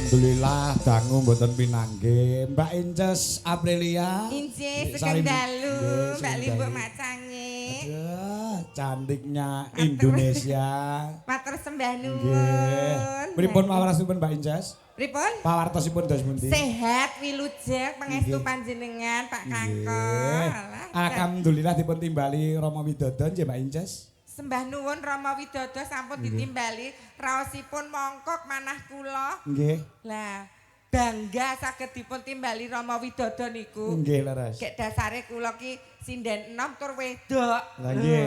Alhamdulillah dangu mboten pinanggih. Mbak Inces Aprilia. Inggih sugeng dalu, Mbak Limbo macange. Aduh, cantiknya Indonesia. Matur sembah Nggih. nuwun. Pripun pawarosipun Mbak Inces? Pripun? Pawartosipun dos pundi? Sehat wilujeng pangestu panjenengan Pak Kangkol. Alhamdulillah dipun timbali Rama Widodo nggih Mbak Inces. Sembah nuwun Rama Widodo sampun ditimbali raosipun mongkok manah kula. Nggih. Lah bangga saged dipun timbali Rama Widodo niku. Nggih leres. Gek dasare kula ki sinden enom tur wedok. Lah nggih.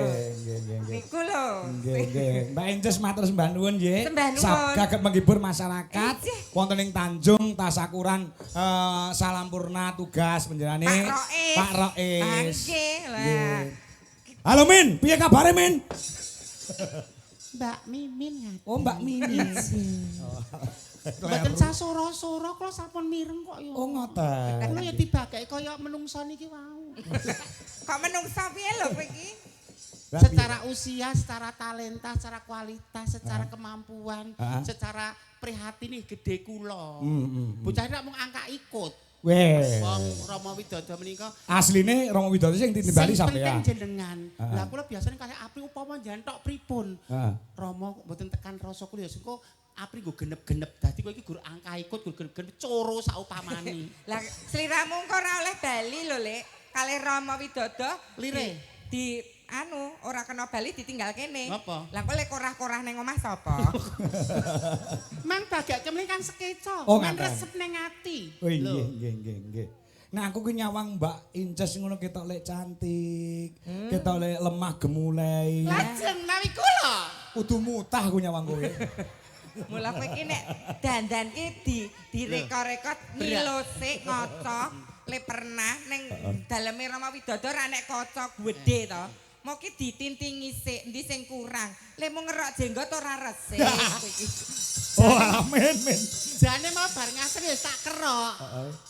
Niku lho. Nggih. Mbak Inces matur sembah nuwun nggih. Sembah nuwun. Saged menghibur masyarakat wonten ing Tanjung Tasakuran Salampurna tugas panjenengane Pak Rois. Nggih lah. Halo Min, piye kabare Min? Mbak Mimin ngaten. Oh Mbak Mimin. Mboten sasora-sora kula sampun mireng kok ya. Oh ngoten. Kula ya dibagake kaya menungsa niki wau. Kok menungsa piye lho kowe iki? Secara usia, secara talenta, secara kualitas, secara kemampuan, secara prihatin nih gede kula. Bocah nak mung angka ikut. Weh. Wong Rama Widodo menika Asline Rama Widodo sing ditimbali sampeyan. Sing penting jenengan. Lah kula biasane kaya apri upama jantok pripun. Rama mboten tekan rasa kula ya sengko apri nggo genep-genep. Dadi kowe iki gur angka ikut gur genep-genep coro saupamane. Lah sliramu kok ora oleh bali lho, Lek. Kalih Rama Widodo Lire. Di anu ora kena bali ditinggal kene. Apa? Lah kok lek korah-korah ning omah sapa? Mang bagake mrene kan sekeca, Oh, men ngaten. resep ning ati. Oh nggih. Nah aku ki nyawang Mbak Inces ngono ketok lek cantik, ketok lek lemah gemulai. Lajeng nawi kula. Kudu mutah aku nyawang kowe. Mula kowe iki nek dandan ki direka-reka nilosik ngaca le pernah ning daleme Rama Widodo ra nek kaca gedhe to. Mau ki ditintingi sik endi sing kurang. Le mung ngerok jenggot ora resik kowe iki. Oh amin. Jane mau bar ngasri ya tak kerok.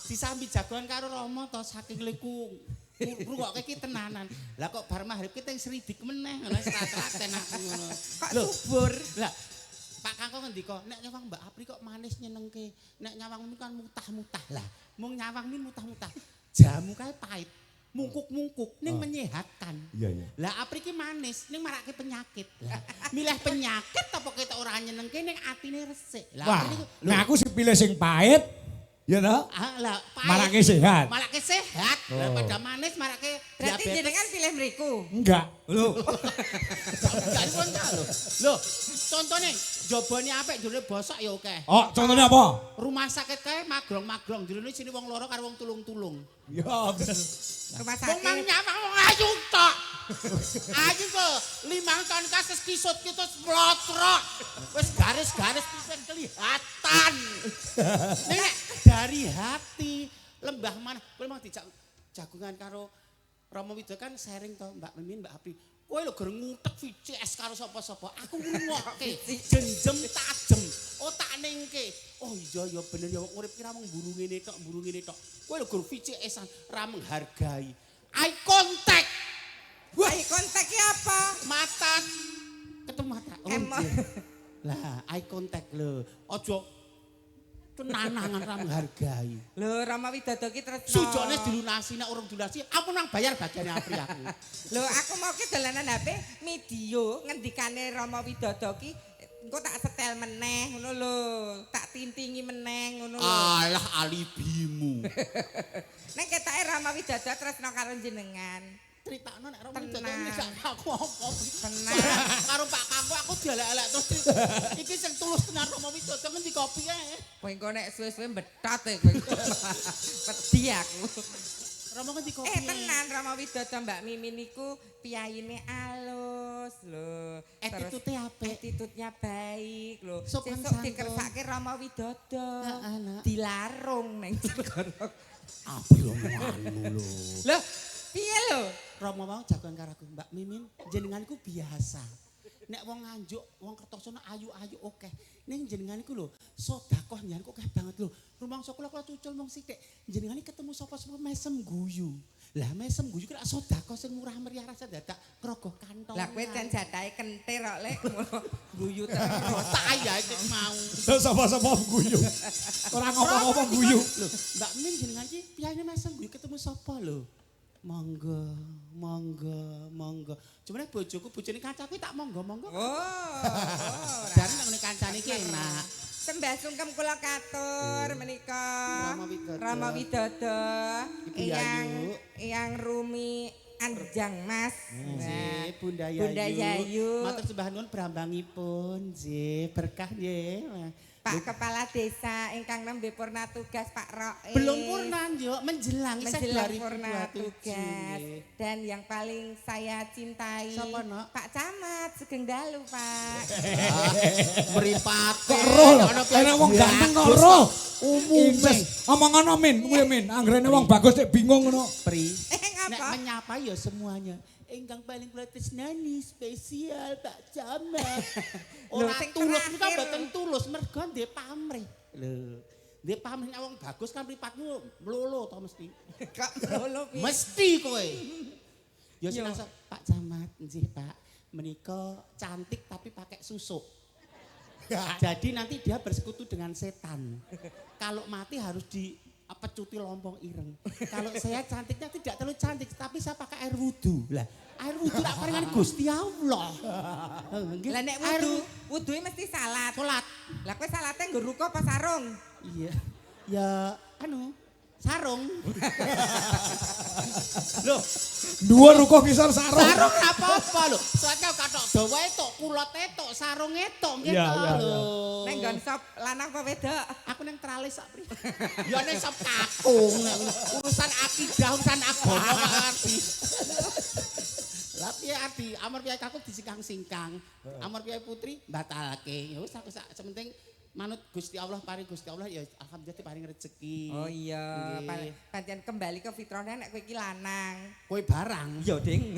Disambi jagoan karo Rama to saking liku rungokke iki tenanan. Lah kok bar magrib ki teng Sridik meneh ngono serat-seraten aku ngono. Kok subur. Lah Pak Kangkong ngendika nek nyawang Mbak Apri kok manis nyenengke. Nek nyawang min kan mutah-mutah. Lah mung nyawang min mutah-mutah. Jamu kae pahit. Mungkuk-mungkuk ning menyehatkan. Iya. Lah Apri ki manis ning marake penyakit. Lah milih penyakit apa ketok ora nyenengke ning atine resik. Wah, Apri ku- nah aku sing pilih sing pahit. Ya toh? lah pahit. Marake sehat. Marake sehat. Lah pada manis marake Berarti diabetes. jenengan pilih mriku. Enggak. Lho. Jadi kon ta lho. Lho, contone jabone apik jero bosok ya akeh. Oh, contohnya apa? Rumah sakit kae magrong-magrong jerone sini wong loro karo wong tulung-tulung. Ya bener. Rumah Wong mang sakit. nyawang wong ayu tok. Ayu kok 5 tahun kasus kisut-kisut mlotrok. Wis garis-garis pisan kelihatan. Nek dari hati lembah mana kowe mau dijak jagungan karo Rama Widodo kan sharing to Mbak Mimin Mbak Apri. Kowe lho ger ngutek VCS karo sapa-sapa. Aku ngrungokke jenjem tajem. Otak ningke. Oh iya ya bener ya urip ki ra mung mburu ngene tok. Kowe lho ger VCS-an ra menghargai. Eye contact. Wah, Eye contact ki apa? mata ketemu mata. Oh, Emang. iya. Lah, eye contact lho. Aja tenanangan ra menghargai. Lho Rama Widodo ki tresno. Sujone dilunasi nek urung dilunasi, aku nang bayar bagiane Apri aku. Lho aku mau ki dolanan HP video ngendikane Rama Widodo ki engko tak setel meneh ngono lho. Tak tintingi meneh ngono lho. Alah alibimu. Nek ketake Rama Widodo tresno karo jenengan. Critakno nek Rama Widodo Tenang. gak aku apa. Tenang. Karo Pak Kangko aku dielek-elek terus iki sing tulus tenan Rama Widodo ngendi kopi ae. Kowe engko nek suwe-suwe betot e kowe. Pedhi aku. Rama ngendi kopi. Tenan Rama Widodo Mbak Mimin niku piyayine alus lho. Attitude apik. Attitude-nya baik lho. Sopan Sesuk santun. dikersake Rama Widodo. Heeh, Nak. Dilarung ning segara. Apri omonganmu lho. Lho, piye lho? Rama mau jagoan karo aku, Mbak Mimin, jenengan iku biasa. Nek wong Nganjuk, wong Kertosono ayu-ayu oke. Ning jenengan iku lho, sedekah njenengan kok akeh banget lho. Rumangsa kula cucul mung sithik. Jenengan iki ketemu sapa-sapa mesem guyu. Lah mesem guyu kira sedekah sing murah meriah rasa dadak krogoh kantong. Lah kowe jan jatahe kentir kok lek guyu terus. Saya iki mau. Terus sapa-sapa guyu. Ora ngopo-ngopo guyu. Lho, Mbak Min jenengan iki piyane mesem guyu ketemu sapa lho? Monggo, monggo, monggo. Cuman bojoku bojone kancaku tak monggo-monggo. Oh. Jare nek ngene kancane iki enak. Sembah sungkem kula katur menika Rama Widodo. Ibu Yayu. Eyang Rumi Anjang Mas. Nggih, Bunda Yayu. Bunda Yayu. Matur sembah nuwun brambangipun, nggih, berkah nggih. Pak Kepala Desa ingkang nembe purna tugas Pak Rois. Belum purna, Njuk, menjelang purna tugas. Dan yang paling saya cintai Sapa, Nok? Pak Camat Sugeng Dalu, Pak. Meripat. Kok roh? Enak wong ganteng kok roh. Umume. Omongono Min, kuwi Min. Anggrene wong bagus sik bingung ngono. Pri. Ngapa? Nek menyapa ya semuanya. Ingkang paling kula tresnani spesial Pak Camat. Ora sing tulus terakhir. kita mboten tulus mergo ndek pamrih. Lho, ndek pamrih nek wong bagus kan mripatmu mlolo to mesti. Kok lho piye? Mesti kowe. Ya sinasa Pak Camat, nggih Pak. Menika cantik tapi pakai susuk. Jadi nanti dia bersekutu dengan setan. Kalau mati harus dipecuti lompong ireng. Kalau saya cantiknya tidak terlalu cantik, tapi saya pakai air wudhu. Lah, air wudhu tak paringan Gusti Allah. Lah nek wuduhe mesti salat. Salat. Lah kowe salate nggo ruko apa sarung? Iya. Ya sarung. Loh, Dhuwur ruko kisar sarung. sarung ora apa-apa lho. Soalnya katok dawa etok, kulot etok, sarung etok nggih Iya, to iya, lho. Nek nggon sop lanang apa wedok? Aku nang tralis sak pri. Ya nek sop kakung. Urusan akidah, urusan agama kok arti. Lah piye arti? Amar piye kakung disingkang-singkang. Amar piye putri batalake. Ya wis aku sak sementing manut Gusti Allah, paring Gusti Allah ya alhamdulillah diparing rezeki. Oh iya, Nggih. pancen kembali ke fitrahnya nek kowe iki lanang. Kowe barang. Iya, Ding.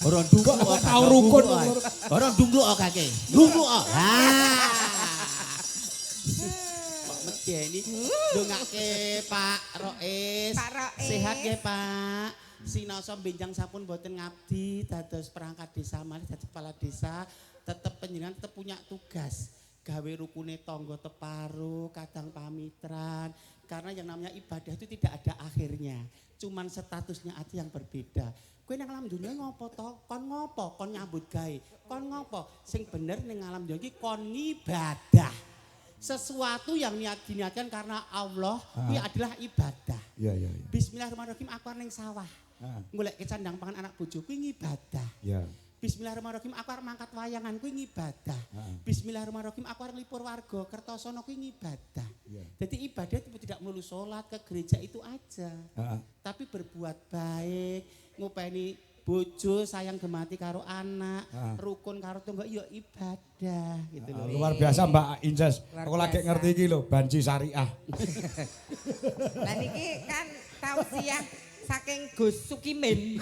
Ora ndunggu Kok tau rukun. Ora ndunggu kake. Ndunggu kok. Kok medeni ndongake Pak Rois. Pak Rois. Sehat nggih Pak. Sinasa benjang sampun boten ngabdi dados perangkat desa malih dados kepala desa. Tetep penjenengan tetep punya tugas gawe rukune tangga teparo kadang pamitran karena yang namanya ibadah itu tidak ada akhirnya cuman statusnya aja yang berbeda kowe nang alam dunia ngopo to kon ngopo kon nyambut gawe kon ngopo sing bener ning alam dunia iki kon ibadah sesuatu yang diniatkan karena Allah ini adalah ibadah. Iya, iya, iya. Bismillahirrahmanirrahim aku ning sawah golek kecandang pangan anak bojoku ibadah. Iya. Bismillahirrahmanirrahim aku arep mangkat wayangan kuwi ngibadah. Bismillahirrahmanirrahim aku arep lipur warga Kertosono kuwi ngibadah. Jadi ibadah itu tidak melulu sholat ke gereja itu aja. Tapi berbuat baik, ngupeni bojo sayang gemati karo anak, rukun karo tunggal ya ibadah gitu loh. Luar biasa Mbak Inces. Luar Aku lagi biasa. ngerti iki lho, banci syariah. Lah niki kan tausiah saking Gus Sukimin.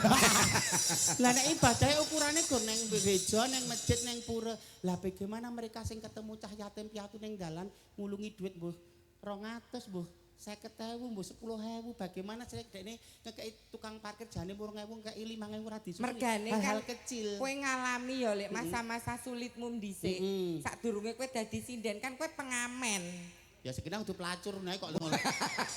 Lah nek ibadah ukurannya gur neng gereja, neng masjid, neng pura. Lah bagaimana mereka sing ketemu cah yatim piatu neng dalan ngulungi duit mbuh 200 mbuh 50.000 mbuh 10.000 bagaimana sih dekne ngekei tukang parkir jane 4.000 ngekei 5.000 ora disusul. Mergane hal-hal kan kecil. kowe ngalami ya lek masa-masa sulitmu dhisik. Sadurunge kowe dadi sinden kan kowe pengamen. Ya sekira kudu pelacur nae kok ngono.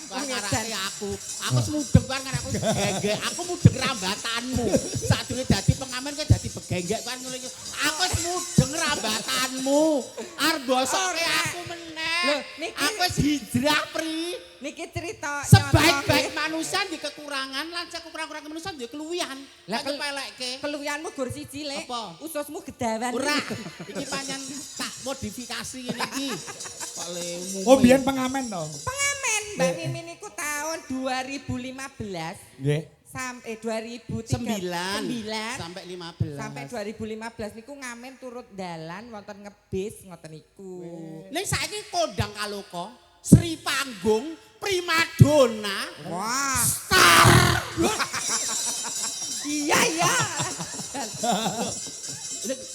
Kan ngarake aku. Aku semudeng kan aku gegek. Aku mudeng rambatanmu. Sadurunge dadi pengamen kowe dadi begenggek kan ngono iki. Aku semudeng rambatanmu. Arep bosoke aku meneh. Loh, niki- Aku wis hijrah, Pri. Niki cerita Sebaik-baik manusia di kekurangan lan kekurangan manusia di keluwihan. Lah, Lah kepelekke. keluwihanmu gur siji lek. Apa? Ususmu gedawan. Ora. Iki pancen tak modifikasi ngene iki. Kok le Oh, biyen pengamen to. Pengamen Mbak Mimin iku tahun 2015 Nggih. sampai 2009 sampai 15. sampai 2015 niku ngamen turut dalan wonten ngebis ngoten niku. Ning saiki kondang kaloka, Sri Panggung, primadona, Wah, star. iya iya.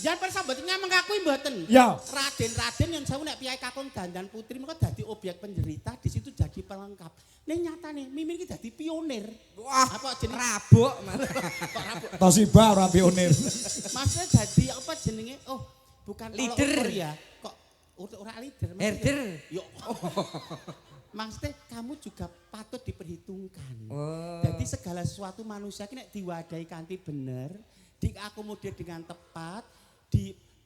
Jangan persahabat ngameng aku mboten. Ya. Raden-raden yang saya nek piyai kakung dandan putri mereka dadi objek penderita di situ jadi pelengkap. Ning nyatane Mimin iki dadi pionir. Wah, apa jenenge rabuk. Kok rabuk. Toshiba ora pionir. Maksudnya jadi apa jenenge? Oh, bukan Leader. ukur ya. Kok ora leader. Herder. Yo. Maksudnya kamu juga patut diperhitungkan. Oh. Jadi segala sesuatu manusia ini nek diwadahi kanthi bener, diakomodir dengan tepat,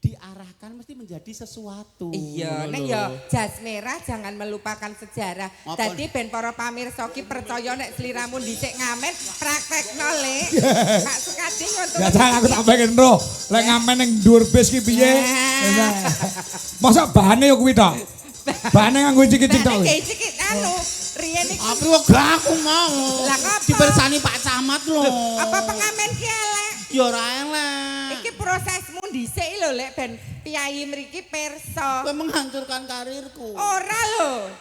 diarahkan mesti menjadi sesuatu. Iya, nek ya jas merah jangan melupakan sejarah. Dadi ben para pamirsa ki percaya nek sliramu dhisik ngamen praktekno le. Kak Sukadi ngoten. Ya jangan aku tak pengen roh. Lek ngamen ning dhuwur bis ki piye? Masa bahane yo kuwi tok. Bahane nganggo cicik-cicik tok. Cicik anu, riyen iki. Apa kok aku mau? Lah ngapa? Dibersani Pak Camat lho. Apa pengamen ki elek? Ya ora elek. Iki prosesmu dhisik lho lek ben piyai mriki pirsa. Kowe menghancurkan karirku. Ora lho.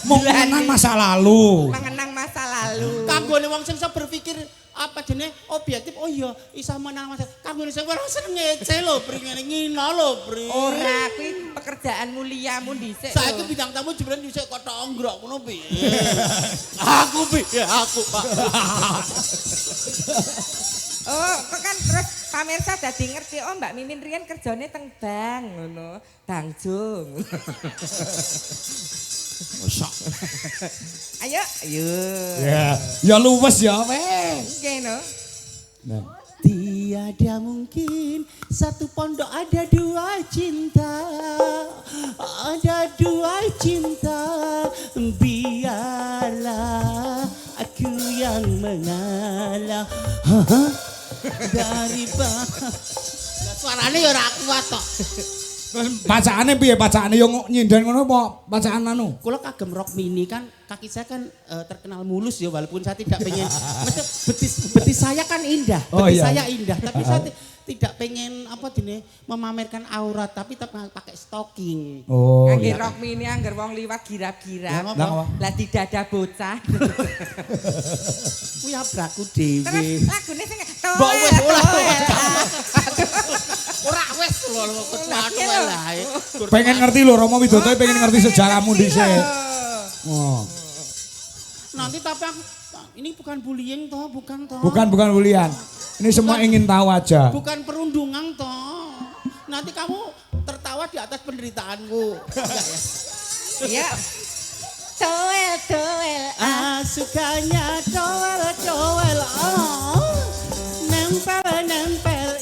Mengenang masa lalu. Mengenang masa lalu. Kanggone wong sing iso berpikir apa jenenge objektif. Oh iya, iso menang masa. Kanggone sing ora seneng ngece lho, Pri ngene ngino lho, Pri. Ora kuwi pekerjaan muliamu dhisik. Saiki bidang tamu jebren dhisik kok tongrok ngono piye. Aku piye aku, Pak. Oh, kok kan terus pamirsa dadi ngerti, oh Mbak Mimin riyen kerjane teng bank ngono, Tangjung. Mosok. Ayo, ayo. Ya luwes ya weh. Nggih no. Nah. Tiada mungkin satu pondok ada dua cinta. Ada dua cinta. Biarlah aku yang mengalah. Dari suarane ya ora kuat tok. Bacaane piye? Bacaane yo nyinden ngono apa bacaan anu? Kula kagem rock mini kan kaki saya kan terkenal mulus ya walaupun saya tidak pengen betis saya kan indah, Oh, betis iya. saya indah tapi saya tidak pengen apa dene memamerkan aurat tapi tetap pakai stocking. Oh. Ngangge rok mini angger wong liwat girap-girap. Lah, Lah, Lah tidak ada bocah. Kuwi abraku Terus dhewe. lagune sing Mbok wis ora wis lho kecuali lah. Pengen ngerti lho Romo Widodo pengen ngerti sejarahmu dhisik. Oh. Nanti tapi aku ini bukan bullying toh, bukan toh. Bukan Wulian. Ini semua ingin tahu aja. Bukan perundungan toh. Nanti kamu tertawa di atas penderitaanku. Enggak ya? Iya. Toel. Sukanya toel. Oh. Nempel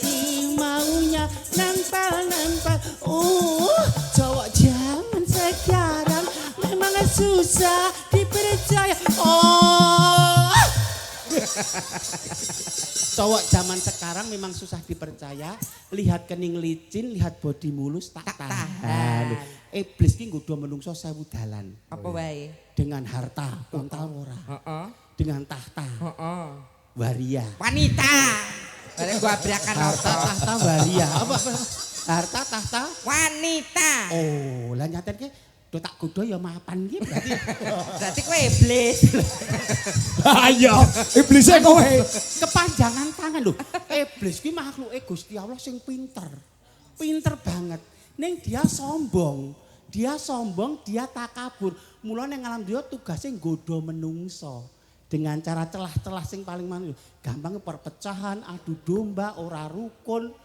maunya nempel. Cowok zaman sekarang memang susah dipercaya. Oh. Cowok zaman sekarang memang susah dipercaya. Lihat kening licin, lihat body mulus tak tahan. Iblis ki nggodha menungso 1000 dalan. Apa wae? Dengan harta, kontal ora. Heeh. Dengan tahta, Heeh. waria. Wanita. Bareng gua abrakan Harta, apa? tahta, waria. Apa? Harta, tahta. Wanita. Oh, lah nyatane do tak godho ya mapan ki berarti. Berarti kowe iblis. Ayo, iblisnya kowe. Kepanjangan tangan lho. Iblis ki makhluke Gusti Allah sing pinter. Pinter banget. Ning dia sombong, dia takabur. Mula ning alam dia tugasnya nggodha menungso. Dengan cara celah-celah sing paling manut. Gampang perpecahan, adu domba, ora rukun,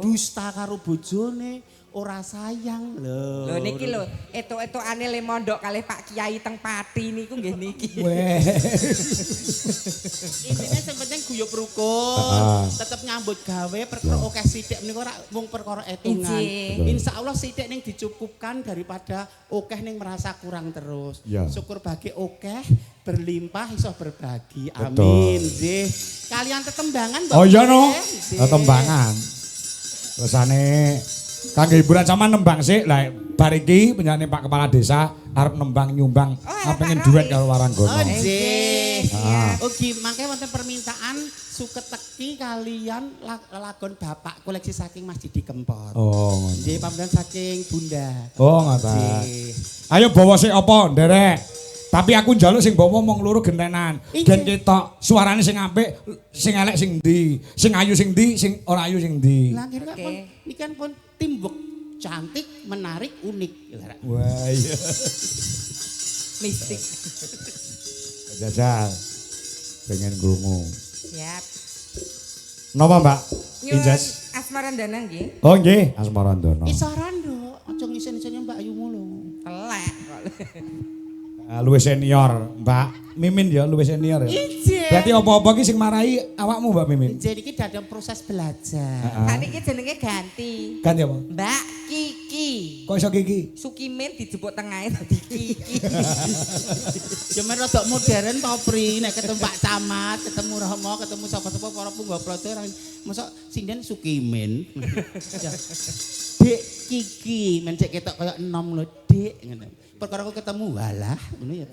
dusta karo bojone, ora sayang. Lho niki lho, etuk-etukane le mondok kalih Pak Kiai teng Pati niku nggih niki. Weh. Intine sing penting guyub rukun, tetep nyambut gawe perkara akeh sithik menika ora mung perkara etungan. Insyaallah sithik ning dicukupkan daripada akeh ning merasa kurang terus. Ya. Syukur bagi akeh berlimpah iso berbagi. Betul. Amin. Nggih. Kalian tetembangan Mbak. Oh iya no. Nggih. Tetembangan. Tersane kangge hiburan sama nembang sih. Lah bar iki penyanyi Pak Kepala Desa arep nembang nyumbang pengen duet karo Waranggono. Oh nggih. Ah. Ugi mangke wonten permintaan suket teki kalian lagon bapak koleksi saking Mas Didi Kempot. Oh. Nggih pamrih saking Bunda. Oh ngoten. Nggih. Ayo bawa sik apa nderek? Tapi aku njaluk sing bawa mong loro gentenan. Gen ketok suarane sing apik, sing elek sing ndi, sing ayu sing ndi, sing ora ayu sing ndi. Lah kira pun iki kan pun timbuk cantik, menarik, unik. Wah iya. Mistik. Jajal. Pengen krungu. Siap. Napa, Mbak? Nyuwun Injas. Asmarandana nggih. Oh nggih, Asmarandana. Isaran Nduk, aja ngisen-ngisen Mbak Ayu mulu. Telek kok. Luwih senior, Mbak Mimin ya, luwih senior ya. Ijen. Berarti apa-apa ki sing marahi awakmu, Mbak Mimin? Jadi iki dalam proses belajar. Tadi iki jenenge ganti. Ganti apa? Mbak Kiki. Kok iso Kiki? Sukimin dijebuk tengahe dadi Kiki. Ya men rada modern to Pri, nek ketemu Pak Camat, ketemu Romo, ketemu sapa-sapa para punggawa pelajar, mosok sinden Sukimin. Ya. Dek Kiki, men cek ketok kaya enom lho, Dik ngono. Perkara aku ketemu walah ngono ya.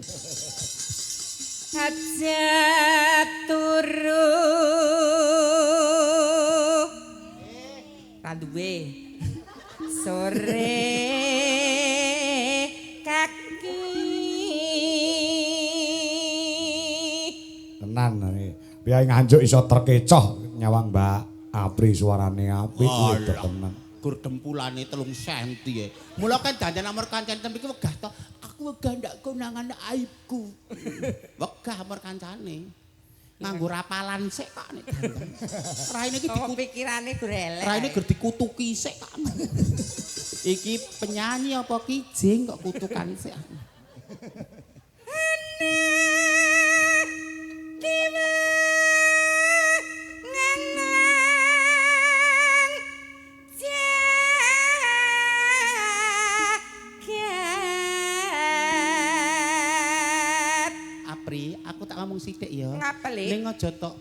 Aja turu. Randuwe. Sore kaki. Tenan nih. Biar nganjuk iso terkecoh nyawang Mbak Apri suarane apik itu tenan. Gur dempulane 3 cm ya. Mula kan dandan nomor kancane tempe iki wegah to. Aku wegah ndak konangan aibku. Wegah nomor kancane. Nganggo rapalan sik kok nek dandan. Raine iki Oh, pikirane gur elek. Raine gur dikutuki sik kok. Iki penyanyi apa kijing kok kutukan sik. Tiba nganang jagat. Apri, aku tak ngomong sithik ya. Ngapa, Le? Ning aja tok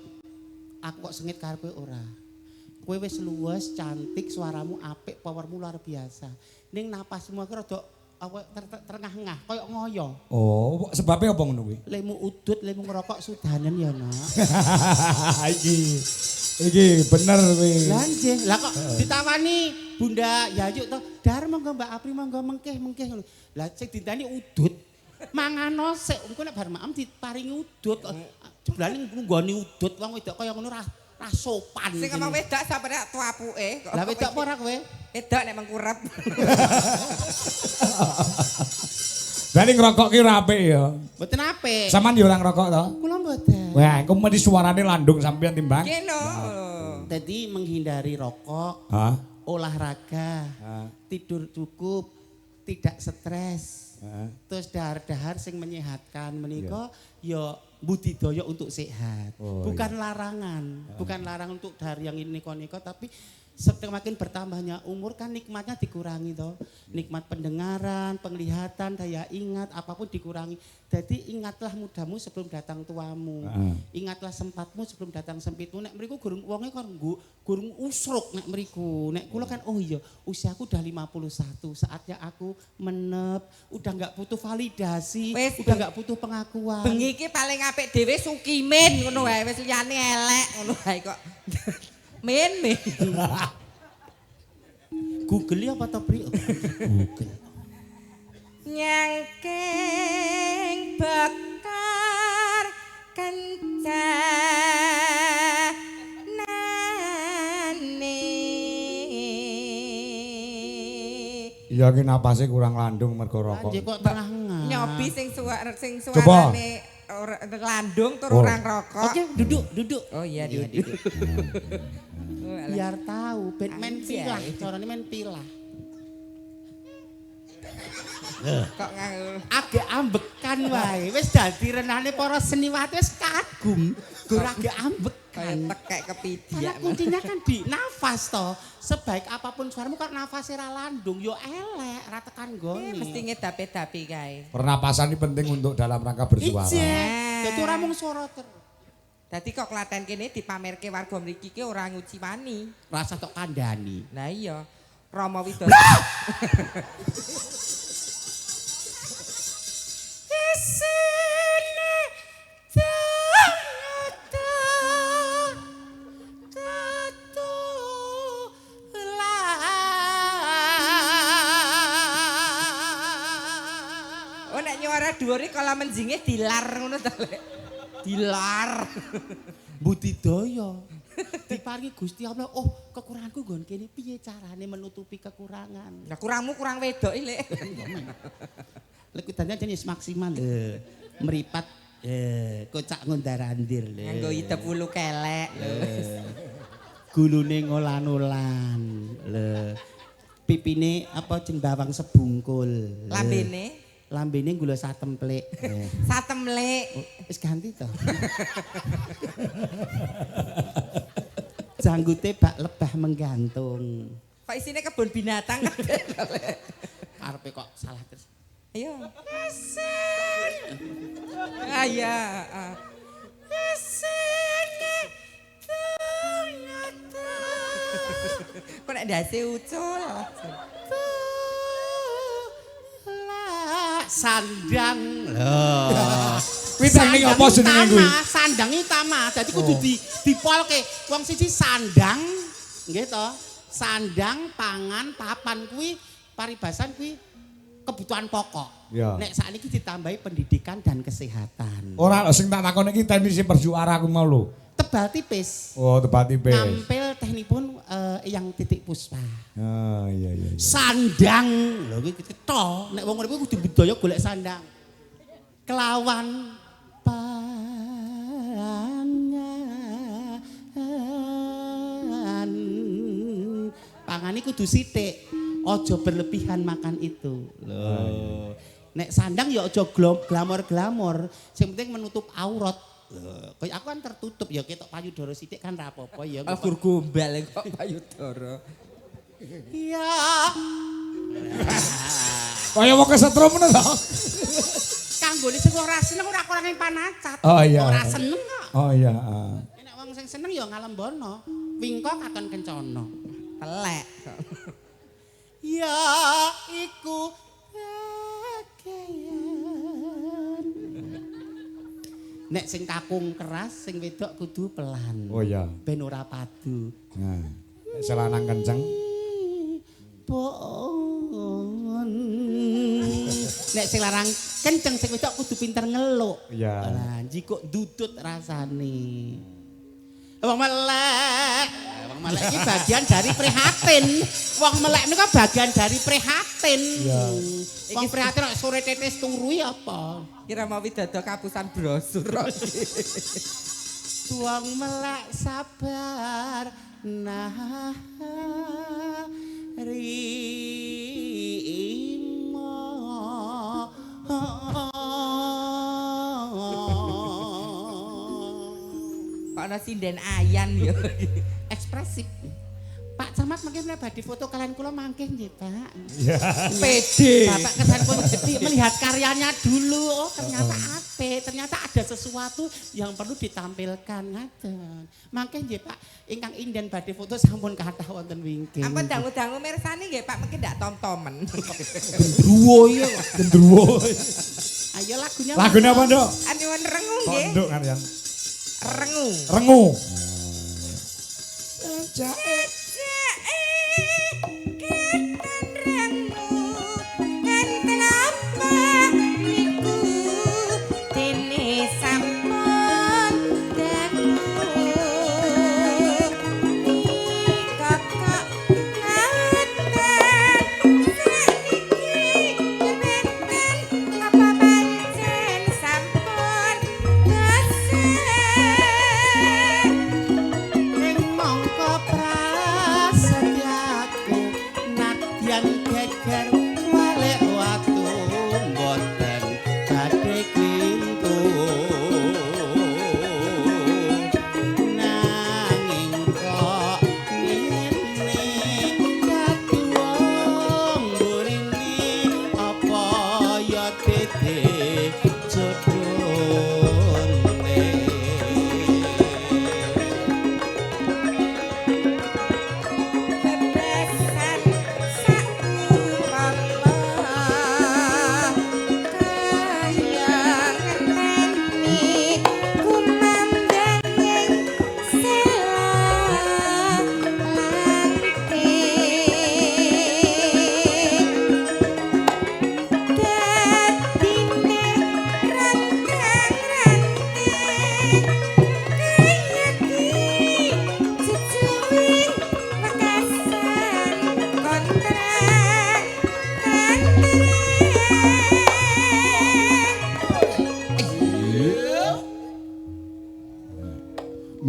aku kok sengit karo kowe ora. Kowe wis luwes, cantik, suaramu apik, powermu luar biasa. Ning napasmu iki rada apa terengah-engah, koyo ngoyo. Oh, sebabnya apa ngono kuwi? Lemu udut, lemu ngerokok sudanen ya, Nak. Iki bener kuwi. Lah nggih, lah kok ditawani Bunda Yayu to, "Dar monggo Mbak Apri monggo mengkeh-mengkeh." Lah sing ditani udut. Mangano sik, engko nek bar maem diparingi udut. Jeblane nggoni udut wong wedok kaya ngono ra sopan. Sing ngomong wedok sapa nek tuapuke kok. Lah wedok apa ora kowe? Wedok nek mengkurep. Berarti ngerokok ki ora apik ya. Mboten apik. Saman yo ora ngerokok to? Kula mboten. Wah, engko mesti suarane landung sampean timbang. Kene. Dadi menghindari rokok, Hah? olahraga, tidur cukup, tidak stres. Terus dahar-dahar sing menyehatkan menika ya budidaya untuk sehat. Bukan larangan, bukan larangan untuk dahar yang ini niko tapi semakin bertambahnya umur kan nikmatnya dikurangi toh. Nikmat pendengaran, penglihatan, daya ingat apapun dikurangi. Jadi ingatlah mudamu sebelum datang tuamu. Ingatlah sempatmu sebelum datang sempitmu. Nek mriku gurung wonge kon gurung usruk nek mriku. Nek kula kan oh iya usiaku udah 51, saatnya aku menep, udah enggak butuh validasi, udah enggak butuh pengakuan. Bengi iki paling apik dhewe Sukimin ngono wae wis liyane elek ngono wae kok. Men. Google apa to, Pri? Google. Nyangking bakar kencanane. Iya ki napase kurang landung mergo rokok. Anjir kok tengah-tengah. Nyobi sing Coba. suarane landung tur orang rokok. Oke, duduk. Oh iya duduk. Biar tahu, Batman Anjay. pilah, carane main pilah. Kok nganggo. Agak ambekan wae, wis dadi renane para seniwati wis kagum. Gur agak ambekan. Kayak tekek kepidiak. Karena kuncinya kan di nafas toh. Sebaik apapun suaramu kan nafasnya ra landung, yo elek, ra tekan gone. Mesti ngedapi-dapi kae. Pernapasan ini penting untuk dalam rangka bersuara. Jadi ora mung swara terus. Dadi kok Klaten kene dipamerke warga mriki ki ora nguci wani. Rasa tok kandhani. Lah iya. Rama Widodo. ora dhuwure kala menjinge dilar ngono to, Lek. Dilar. Budidaya. Diparingi Gusti Allah. Oh, kekuranganku nggon kene piye carane menutupi kekurangan. Lah kurangmu kurang wedok iki, Lek. Lek kudane jenis maksimal lho. Meripat kocak ngondarandir lho. Nganggo idep wulu kelek lho. Gulune ngolan-ulan lho. Pipine apa jeng bawang sebungkul. Lambene gula satemplek. Satemlek. Wis ganti to. Janggute bak lebah menggantung. Kok isine kebun binatang kabeh to, Lek. Karepe kok salah terus. Ayo. Ah ya. Kok nek ndase ucul. Sandang lho. Kuwi teknik apa jenenge kuwi? Sandang utama. Dadi kudu dipolke. Wong siji sandang nggih to. Sandang, pangan, papan kuwi paribasan kuwi kebutuhan pokok. Ya. Nek sakniki ditambahi pendidikan dan kesehatan. Ora sing tak takon iki teknisi perjuara aku mau lho. Tebal tipis. Oh, tepat tipis. Nampil teknikpun yang titik puspa. Ah, iya. Sandang lho kuwi keto. Nek wong urip kudu budaya golek sandang. Kelawan pangan kudu sithik. Ojo berlebihan makan itu. Loh. Nek sandang ya aja glamor-glamor. Sing penting menutup aurat. Kayak aku kan tertutup ya ketok payudara sithik kan ra apa-apa ya. Agur gombal kok payudara. Iya. Kaya wong kesetrum ngono to. Kanggone sing ora seneng ora kurangi panacat. Oh iya. Ora seneng kok. Oh iya. Nek wong sing seneng ya ngalembono. Wingko katon kencana. Telek. Ya iku bagian. Nek sing kakung keras, sing wedok kudu pelan. Oh iya. Ben ora padu. Nah, nek selanang kenceng. Pon. Nek sing larang kenceng sing wedok kudu pinter ngeluk. Iya. Lah, jiko dudut rasane. Wong melek. Wong melek iki bagian dari prihatin. Wong melek niku bagian dari prihatin. Iya. Wong prihatin kok sore tetes turu apa? Kira mau dadi kapusan brosur. Wong melek sabar nah rimo. Kok ana sinden ayan ya. Ekspresif. Pak Camat mungkin badhe foto kalian kula mangke nggih, Pak. Iya. Pede. Bapak kesan pun melihat karyanya dulu. Oh, ternyata apik, ternyata ada sesuatu yang perlu ditampilkan ngaten. Mangke nggih, Pak, ingkang inden badhe foto sampun kathah wonten wingking. Apa dangu-dangu mirsani nggih Pak mungkin ndak tom-tomen. Gendruwo ya. Gendruwo. Ayo lagunya. Lagunya apa, Dok? Anyuwun rengu nggih. Pondok kan yang Rengu. rengu.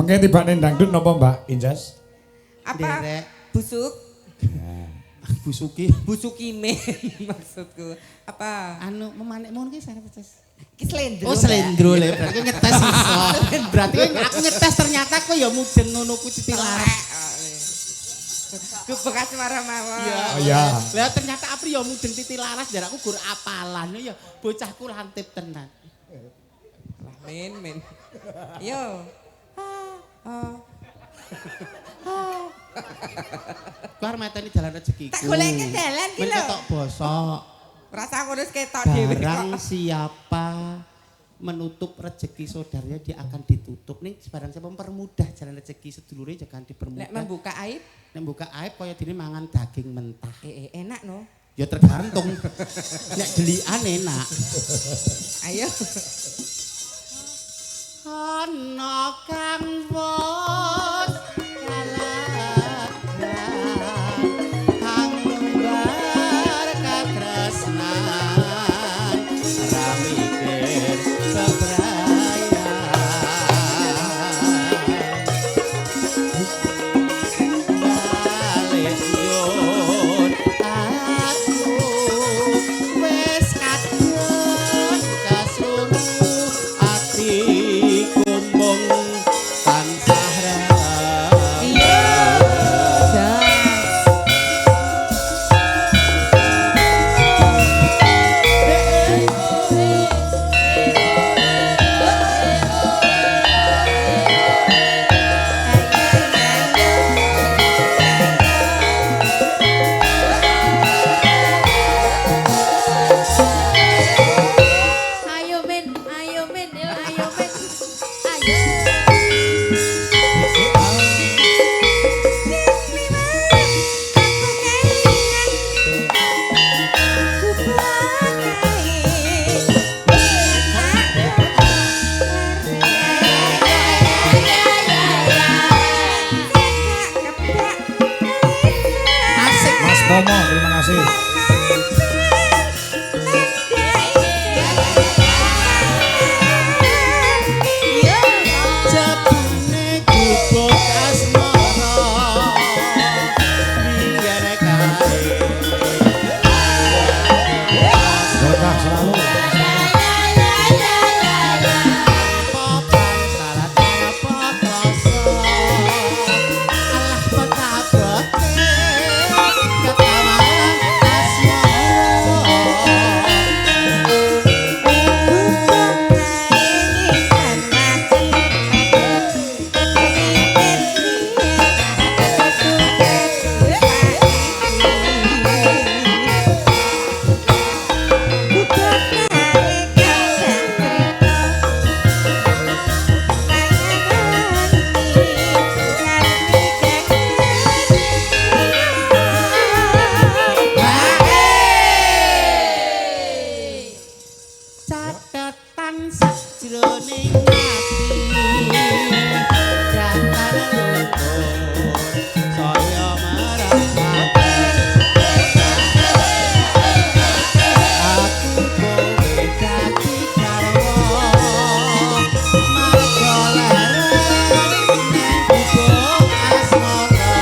Mengke tibane dangdut napa Mbak Injas? Apa? Derek. Busuk? Busuki. Busukime maksudku. Apa? Anu memanek mon ki sarep tes. Ki slendro. Oh slendro le, berarti ngetes iso. Berarti aku ngetes ternyata kok ya mudeng ngono ku titilaras. Ku bekas marah-marah. Iya. Oh iya. Lah ternyata apri ya mudeng titilaras jar aku gur apalan ya bocahku lantip tenan. Men. Yo. Ku arep meteni dalan rezekiku. Tak goleke dalan ki Men lho. ketok bosok. Rasa ngurus ketok dhewe Barang kok. siapa menutup rezeki saudaranya dia akan ditutup. Nih barang siapa mempermudah jalan rezeki sedulurnya jangan dipermudah. Nek membuka aib, Nek buka aib kaya dene mangan daging mentah. enak no. Ya tergantung. Nek delian enak. Ayo. Ana kang wos kalahan angbar katresnan ra mikir bebrayan balik yun aku wis kadung kasuruh atiku mung tansah Iya. Ayo men, ayo men, ayo men. Ayo. asik Mas Pomo, terima kasih. jebune gubuk asmara biyen kae Berkah selalu. popang salat apa kloso alah petabote ketawanan asmara catatan sajroning ati datar lungguh saya meratapi aku kowe dadi garwa marga leren nang gubuk asmara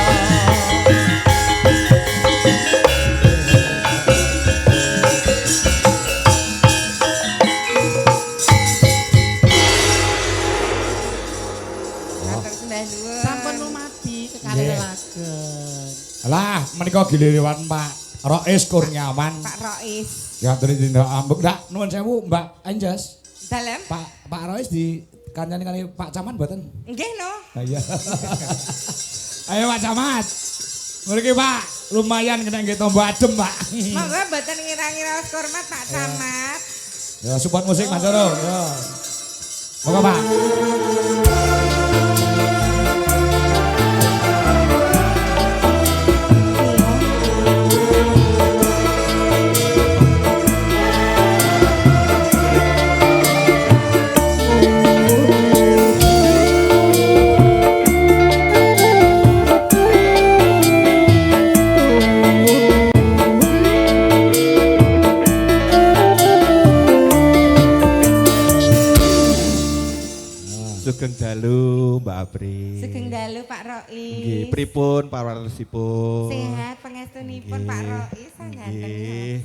sampun lumati kekali Nggih. lelagen. Lah, menika giliran Pak Rois Kurniawan. Pak Rois. Ya dari tindak ambek. Ndak nuwun sewu Mbak Anjas. Dalem? Pak Rois di kancane kali Pak Camat mboten? Nggih no. Nah, iya. Ayo Pak Camat. Mriki Pak, lumayan kena nggih tombo adem, Pak. Monggo mboten ngira-ngira hormat Pak Camat. Ya support musik Mas Doro. Ya. Monggo Pak. Sugeng dalu Mbak Apri. Sugeng dalu Pak Nggih, Rois. pripun pawartosipun? Sehat pangestunipun Pak Rois Nggih.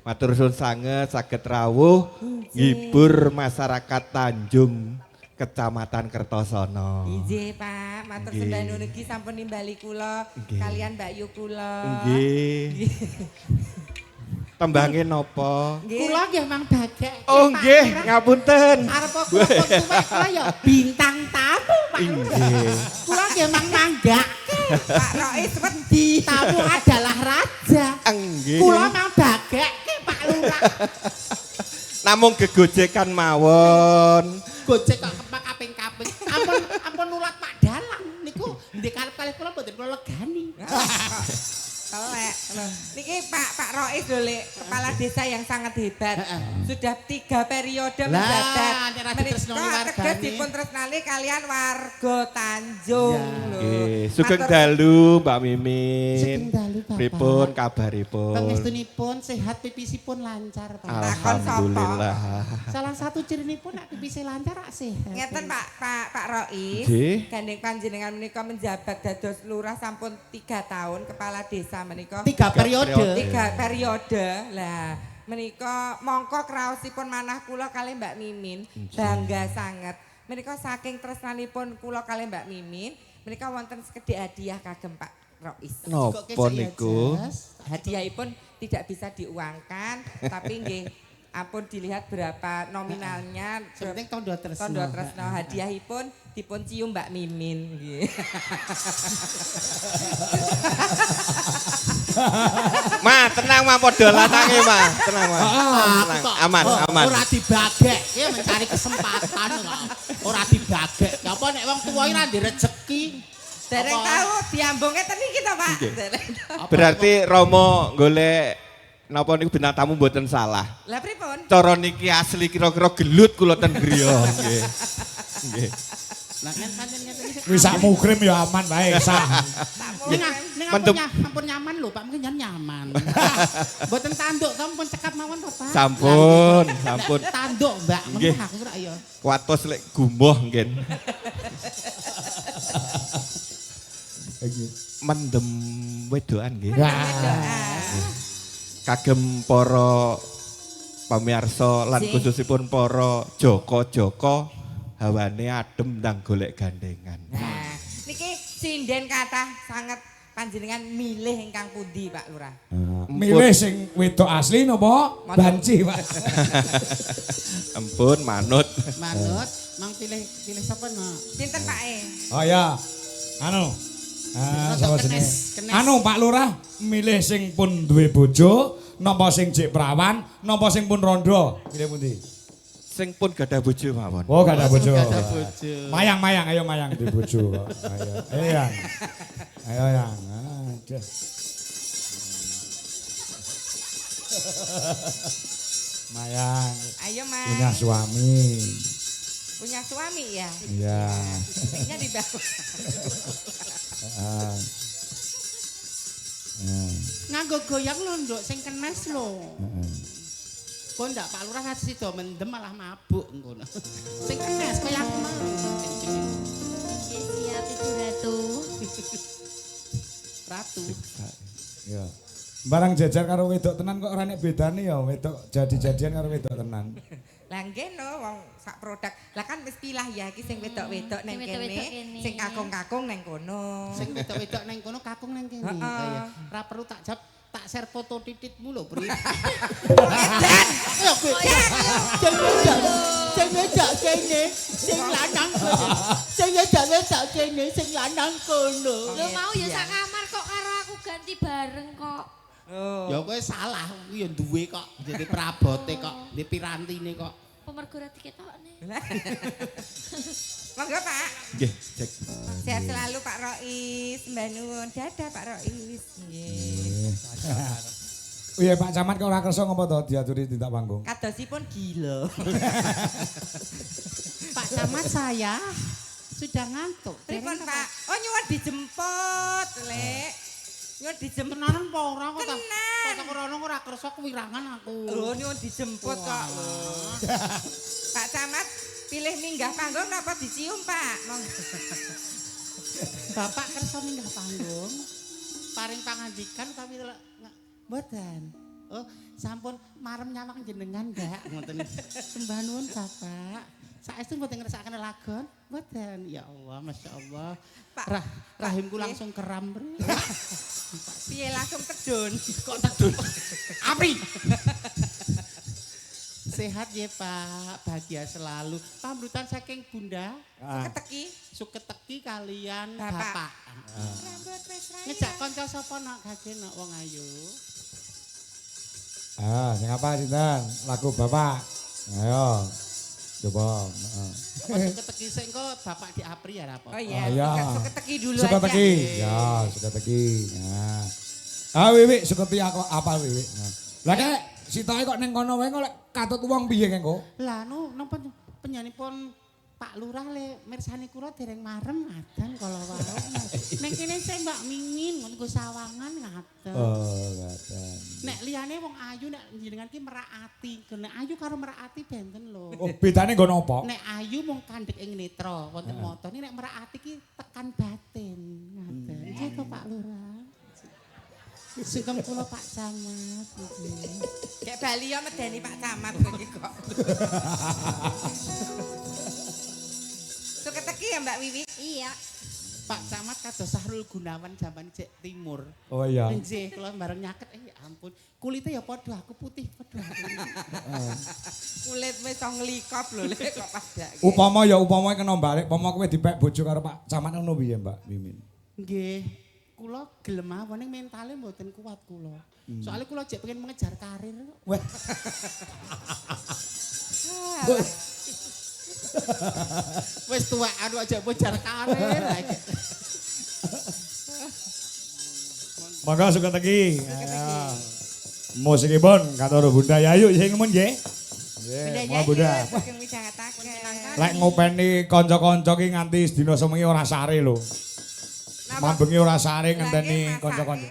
Matur suwun sanget saged rawuh ngibur masyarakat Tanjung Kecamatan Kertosono. Ije Pak, matur Nggih. sembah nuwun iki sampun nimbali kula Nggih. kalian Mbak Yu kula. Nggih. Tembange napa? Kula nggih Mang Bagek. Oh nggih, ngapunten. Arep kula tuwek kula ya bintang tamu Pak. Nggih. Kula nggih Mang Mangga. Pak Rois wedi. Tamu adalah raja. Nggih. Kula Mang Bagek Pak Lurah. Namung gegojekan mawon. Gojek kok kepak kaping-kaping. Ampun nulat Pak Dalang niku ndek kalih kula mboten kula legani. Telek. Niki Pak Rois lho Lek, kepala desa yang sangat hebat. Sudah 3 periode menjabat. nek ra ditresnani wargane. Tegas dipun tresnani kalian warga Tanjung lho. Nggih, sugeng Matur- dalu Mbak Mimin. Sugeng dalu, Bapak. Pripun kabaripun? Pangestunipun sehat pipisipun lancar Pak. Alhamdulillah. Salah satu cirinipun nek pipise lancar rak sehat. Ngeten Pak Rois, Nggih. gandeng panjenengan menika menjabat dados lurah sampun 3 tahun kepala desa menika. 3 periode. 3 periode. Lah menika mongko kraosipun manah kula kalih Mbak Mimin bangga sanget. Menika saking tresnanipun kula kalih Mbak Mimin, menika wonten sekedhik hadiah kagem Pak Rois. Napa niku? Hadiahipun tidak bisa diuangkan, tapi nggih ampun dilihat berapa nominalnya. Penting tondo tresno. Tondo tresno hadiahipun dipun cium Mbak Mimin nggih. Ma, tenang Ma, padha lanange Ma. Tenang Ma. Tenang. Aman, aman. Ora dibagek, iki mencari kesempatan kok. Ora dibagek. Apa nek wong tuwa iki ra ndek rejeki. Dereng Apa? tahu diambung ngeten iki to, Pak. Nggih. Dereng tahu. Berarti Romo golek napa niku bintang tamu mboten salah. Lah pripun? Cara niki asli kira-kira gelut kula ten griya nggih. Nggih. Lah kan pancen ngeten iki. Wis sak mukrim ya aman bae sah. Ning ampun nyaman lho, Pak mungkin nyaman. Mboten tanduk to ampun cekap mawon to, Pak. Sampun, sampun. Tanduk, Mbak. Nggih. Mengko aku ora ya. Watos lek gumbuh ngen. Mendem wedokan nggih. Kagem para pamirsa lan Sing. khususipun para joko-joko hawane adem ndang golek gandengan. Nah, niki sinden kathah sangat panjenengan milih ingkang pundi, Pak Lurah? Milih sing wedok asli napa banci, Pak? Ampun manut. Manut, mang pilih sapa no? Sinten Pak E? Oh ya. Anu. Sapa jenenge? Kenes. Anu Pak Lurah milih sing pun duwe bojo, napa sing jek prawan, napa sing pun rondo? Pilih pundi? Sing pun gadah bojo mawon. Oh, gak ada bojo. Gak ada bojo. Mayang, ayo mayang di bojo. Ayo. Yang. Ayo yang. Aduh. Mayang Ayo, Mas. punya suami. Punya suami ya? Iya. Kayaknya di bawah. Ah. Ah. Nganggo goyang lho, Nduk, sing kenes lho. Heeh. Kok ndak Pak Lurah ra sida mendem malah mabuk ngono. Sing kenes kaya aku mau. Ya siap Ibu Ratu. Ratu. Ya. Barang jajar karo wedok tenan kok ora nek bedane ya wedok jadi-jadian karo wedok tenan. Lah nggih no wong sak produk. Lah kan wis pilah ya iki sing wedok-wedok neng Sing wedok-wedok kene, kene. sing kakung-kakung neng kono. Sing wedok-wedok neng kono kakung neng kene. Heeh. Kaya ora perlu tak jawab, tak share foto tititmu lho, Bri. Edan. Ya kowe. Sing wedok kene, sing lanang kono. Sing wedok kene, sing lanang kono. Lo mau ya sak kamar kok karo aku ganti bareng kok. Oh. Ya kowe salah, kuwi ya duwe kok. Dadi prabote kok, di pirantine kok. Pemergo ra diketokne. Monggo Pak. Nggih, cek. Sehat selalu Pak Rois. Mbak Nuwun. Dadah Pak Rois. Nggih. Oh iya Pak Camat kok ora kersa ngapa to diaturi tindak panggung. Kadosipun gila. Pak Camat saya sudah ngantuk. Pripun Pak? Oh nyuwun dijemput, Lek. Nyuwun dijemput. Tenanan apa ora kok tak Tenan. kok tak rono ora kersa kewirangan aku. Oh nyuwun dijemput kok. Pak Camat pilih minggah panggung napa dicium, Pak? Bapak kersa minggah panggung. Paring pangandikan tapi mboten. Oh, sampun marem nyawang jenengan, Mbak. Ngoten. Sembah nuwun, Bapak. Saestu mboten ngersakaken lagon? Mboten. Ya Allah, Masya Allah. Pak, rahimku langsung keram. Piye langsung tedun? Kok tedun? Apri. Sehat ya Pak, bahagia selalu. Pamrutan saking Bunda. Suketeki. Suketeki kalian Bapak. Bapak. Rambut wis raya. Ngejak kanca sapa nak gagen nak wong ayu. Sing apa sinten? Lagu Bapak. Ayo. Coba. Suketeki sik engko Bapak di Apri ya apa? Oh iya, iya. suketeki dulu Suketeki. aja. Ya, suketeki. Nah. Wiwi, suketi aku apa Wiwi? Nah. Lah kek sitae kok ning kono wae kok lek katut wong piye kengko? Lah napa penyanipun Pak Lurah le mirsani kula dereng marem ngadan kala wau. Ning kene sik Mbak Mingin nggo sawangan ngaten. Oh, ngaten. Nek liyane wong ayu nek jenengan ki merak ati. Nek ayu karo merak ati benten lho. Oh, bedane nggo napa? Nek ayu mung kandhek ing netra wonten mata. Nek merak ati ki tekan batin. Ngaten. Nggih kok Pak Lurah. Sugeng kula Pak Camat. Kayak Bali ya medeni Pak Camat iki kok. Suketeki ya Mbak Wiwi? Iya. Pak Camat kados Sahrul Gunawan zaman cek timur. Oh iya. Nggih, kula bareng nyaket ya ampun. Kulite ya padha aku putih padha. Kulit wis iso nglikop lho lek kok padake. Upama kena balik, upama kowe dipek bojo karo Pak Camat ngono piye Mbak Mimin? Nggih, kula gelem mawon ning mentale mboten kuat kula. Soalnya kula jek pengen mengejar karir. Wah. Wis tuwek anu aja mengejar karir. Monggo suketeki. Musikipun katur Bunda Yayu sing nemen nggih. Bunda Nggih, Bunda. saking midhangetaken. Lek ngopeni kanca-kanca ki nganti sedina semengi ora sare lho. Mambengi ora sare ngenteni kanca-kanca.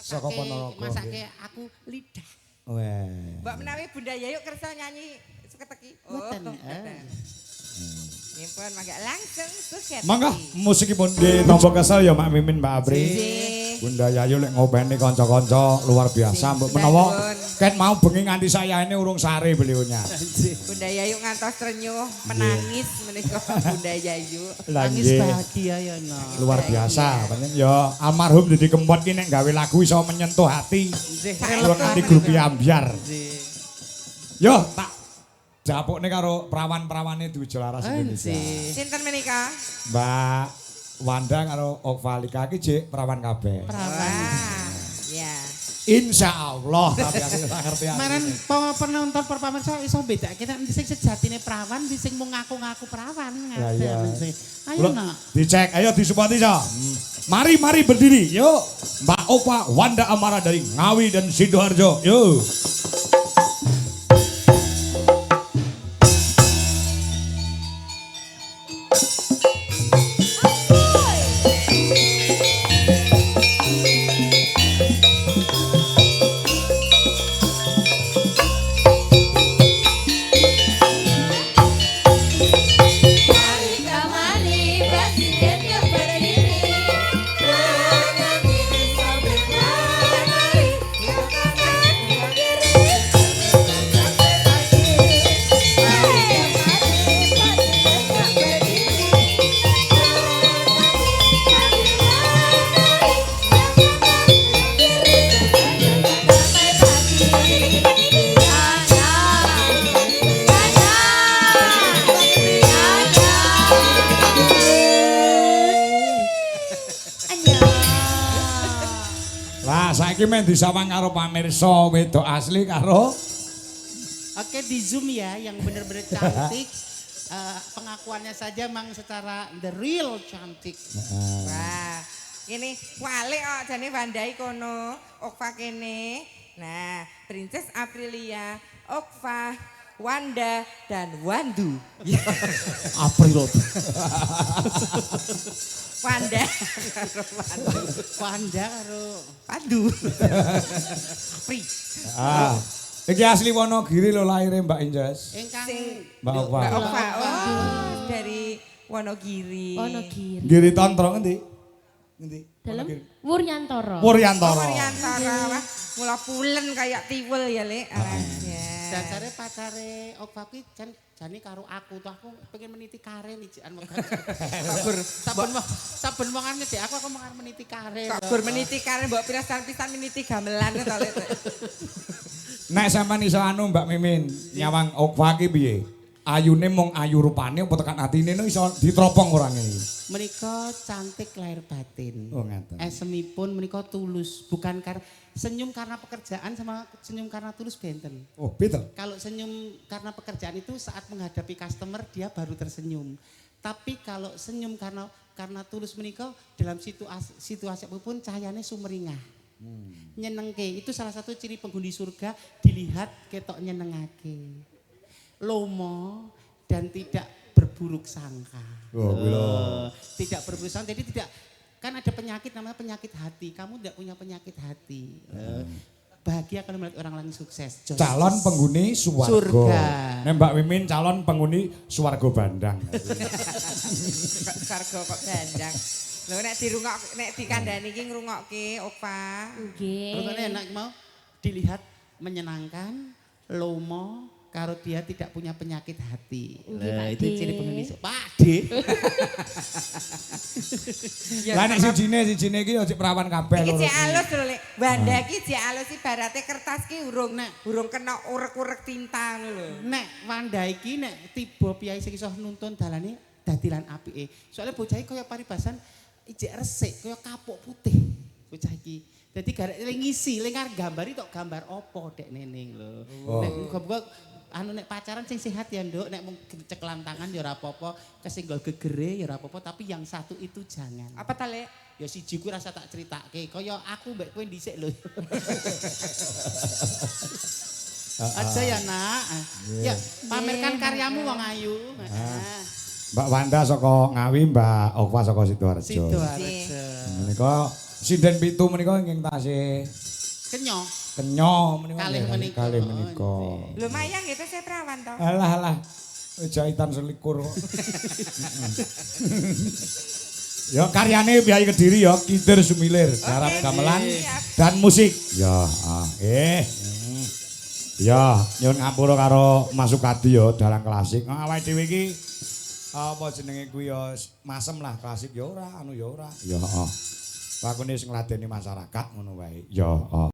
Saka Ponorogo. Masake aku lidah. Weh. Mbak menawi Bunda Yayu kersa nyanyi suketeki. Mboten. Nyimpun mangga langsung suketeki. Mangga musikipun ditampa kesel ya Mak Mimin Mbak Apri. Nggih. Bunda Yayu lek ngopeni kanca-kanca luar biasa. Mbok menawa ket mau bengi nganti sayane urung sare beliaunya. Bunda Yayu ngantos renyuh menangis menika Bunda Yayu. Nangis Nggih. bahagia ya no. Luar biasa, pancen ya almarhum Didi Kempot ki nek gawe lagu iso menyentuh hati. Karo nganti grupi ambyar. Yo, tak japukne karo prawan-prawane Dwija Laras Indonesia. Sinten menika? Mbak Wanda karo Okvalika ki jek prawan kabeh. Wah, ya. Insya Allah, tapi aku ora ngerti. Kemarin penonton perpamersa iso beda kita sing sejatine perawan, sing mung ngaku-ngaku perawan. Ya, iya. Ayo nak. Dicek, ayo disupport iso. Mari berdiri, yuk. Mbak Opa Wanda Amara dari Ngawi dan Sidoarjo, yuk. Kamari presiden yang berdiri. Menyanyi sambil menari. Yang akan berdiri. Sampai pagi. Kamari presiden yang berdiri. Menyanyi sambil menari. Yang akan berdiri. Sampai pagi. Lah saiki men disawang karo pamirsa wedok asli karo Oke di zoom ya yang benar-benar cantik. Pengakuannya saja mang secara the real cantik. Wah, ini wale kok jane Wandai kono, Okva kene. Nah, Princess Aprilia, Okva, Wanda dan Wandu. April. Wanda karo Wandu. Wanda karo Wandu. Pri. Ah, Iki asli Wonogiri lho lahire Mbak Injas. Ingkang Mbak Opa. Mbak Opa. Oh, dari Wonogiri. Wonogiri. Giri Tontro ngendi? Ngendi? Dalam Wonogiri. Wuryantara. Wuryantara. Oriantara wah, mula pulen kayak tiwul ya, Lek. dasare pacare Opa kuwi jane karo aku tuh aku pengen meniti karir ijikan wong. Saben wong ngedek aku mengar meniti karir. Gur meniti kare mbok pisan-pisan meniti gamelan to, Lek. Nek sampean iso anu Mbak Mimin, nyawang Okwa ki piye? Ayune mung ayu rupane apa tekan atine no iso ditropong orang ini. Menika cantik lahir batin. Oh ngaten. Esemipun menika tulus, bukan senyum karena pekerjaan sama senyum karena tulus benten. Oh, beda. Kalau senyum karena pekerjaan itu saat menghadapi customer dia baru tersenyum. Tapi kalau senyum karena tulus menika dalam situasi apapun cahayanya sumringah. Nyenengke itu salah satu ciri penghuni surga, dilihat ketok nyenengake. Lomo dan tidak berburuk sangka. Oh, tidak berburuk sangka. Jadi tidak kan ada penyakit namanya penyakit hati. Kamu tidak punya penyakit hati. Bahagia kalau melihat orang lain sukses. Calon penghuni swarga. Surga. Nek Mbak Mimin calon penghuni swarga Bandang. Sarga kok dandang. Lho nek dikandani iki ngrungokke Opa. Nggih. Rupanya enak mau dilihat menyenangkan, lomo, kalau dia tidak punya penyakit hati. Nah, itu ciri penghuni Pakde. Lah nek sijine iki ya cek perawan kabeh Iki lho. cek alus lho, Lek. Banda iki cek alus ibarate kertas ki urung kena urek-urek tinta ngono lho. Nek Wanda iki nek tiba piyai sing iso nuntun dalane dadilan apike. Soalnya bocah iki kaya paribasan ijek resik kaya kapuk putih bocah iki. Dadi garek ngisi, lengar gambari tok gambar opo dek neneng lho. Nek muga-muga anu nek pacaran sing sehat ya Nduk, nek mung ceklan tangan ya ora apa-apa, kesenggol gegere ya ora apa-apa, tapi yang satu itu jangan. Apa ta, Lek? Ya siji kuwi rasa tak critakake, kaya aku mbek kowe dhisik lho. Aja ya, Nak. Ya, pamerkan karyamu wong ayu. Mbak Wanda saka Ngawi, Mbak Okwa saka Sidoarjo. Sidoarjo. Menika sinden pitu menika ingkang tasih Kenyo. kenyo menika. Kalih menika. Kalih menika. Lumayan gitu saya perawan toh. Alah. Jahitan selikur kok. Ya karyane Piyai Kediri ya Kidir Sumilir, garap gamelan dan musik. Ya, Ya, nyuwun ngapura karo Mas Sukadi ya dalang klasik. Awake dhewe iki apa jenenge kuwi ya masem lah klasik ya ora, anu ya ora. Ya heeh. Lakune sing ngladeni masyarakat ngono wae. Ya heeh.